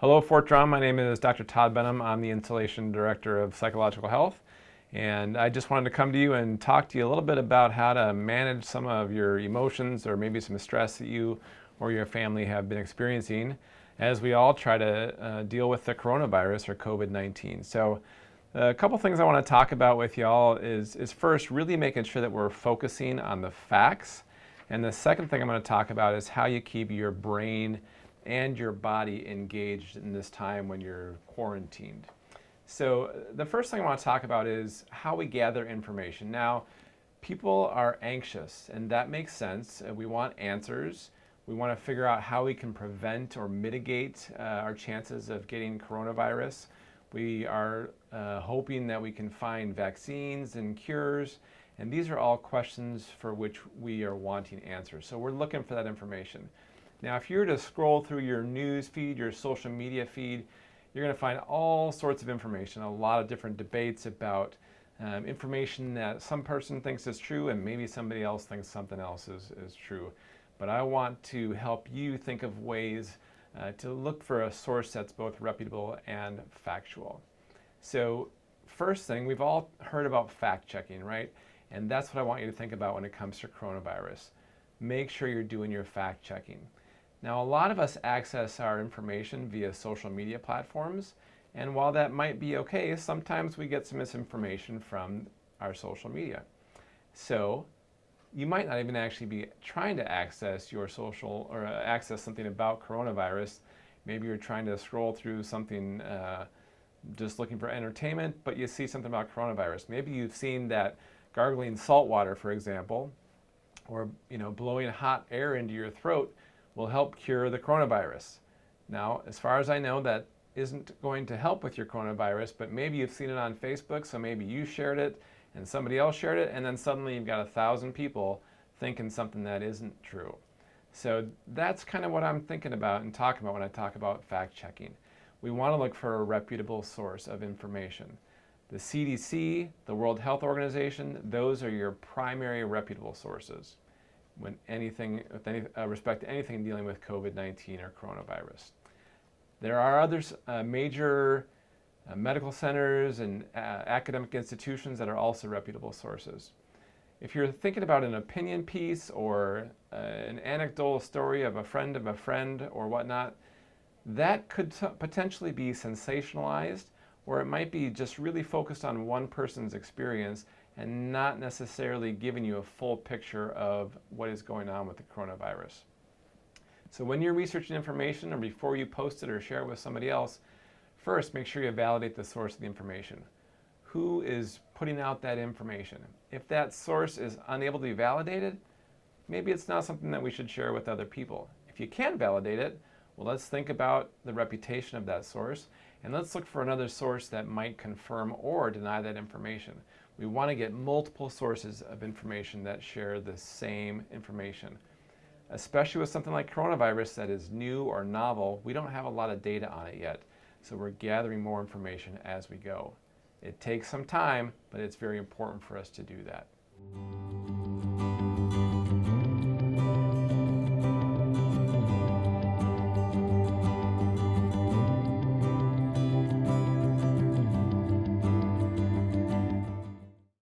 Hello, Fort Drum. My name is Dr. Todd Benham. I'm the Installation Director of Psychological Health. And I just wanted to come to you and talk to you a little bit about how to manage some of your emotions or maybe some stress that you or your family have been experiencing as we all try to deal with the coronavirus or COVID-19. So a couple things I want to talk about with y'all is first really making sure that we're focusing on the facts. And the second thing I'm going to talk about is how you keep your brain and your body engaged in this time when you're quarantined. So the first thing I want to talk about is how we gather information. Now, people are anxious, and that makes sense. We want answers. We want to figure out how we can prevent or mitigate our chances of getting coronavirus. We are hoping that we can find vaccines and cures, and these are all questions for which we are wanting answers. So we're looking for that information. Now, if you were to scroll through your news feed, your social media feed, you're going to find all sorts of information, a lot of different debates about information that some person thinks is true and maybe somebody else thinks something else is true. But I want to help you think of ways to look for a source that's both reputable and factual. So first thing, we've all heard about fact checking, right? And that's what I want you to think about when it comes to coronavirus. Make sure you're doing your fact checking. Now, a lot of us access our information via social media platforms, and while that might be okay, sometimes we get some misinformation from our social media. So you might not even actually be trying to access your social or access something about coronavirus. Maybe you're trying to scroll through something just looking for entertainment, but you see something about coronavirus. Maybe you've seen that gargling salt water, for example, or blowing hot air into your throat will help cure the coronavirus. Now, as far as I know, that isn't going to help with your coronavirus, but maybe you've seen it on Facebook, so maybe you shared it and somebody else shared it, and then suddenly you've got 1,000 people thinking something that isn't true. So that's kind of what I'm thinking about and talking about when I talk about fact checking. We want to look for a reputable source of information. The CDC, the World Health Organization, those are your primary reputable sources with any respect to anything dealing with COVID-19 or coronavirus. There are other major medical centers and academic institutions that are also reputable sources. If you're thinking about an opinion piece or an anecdotal story of a friend or whatnot, that could potentially be sensationalized, or it might be just really focused on one person's experience and not necessarily giving you a full picture of what is going on with the coronavirus. So when you're researching information or before you post it or share it with somebody else, first make sure you validate the source of the information. Who is putting out that information? If that source is unable to be validated, maybe it's not something that we should share with other people. If you can validate it, well, let's think about the reputation of that source, and let's look for another source that might confirm or deny that information. We want to get multiple sources of information that share the same information. Especially with something like coronavirus that is new or novel, we don't have a lot of data on it yet, so we're gathering more information as we go. It takes some time, but it's very important for us to do that.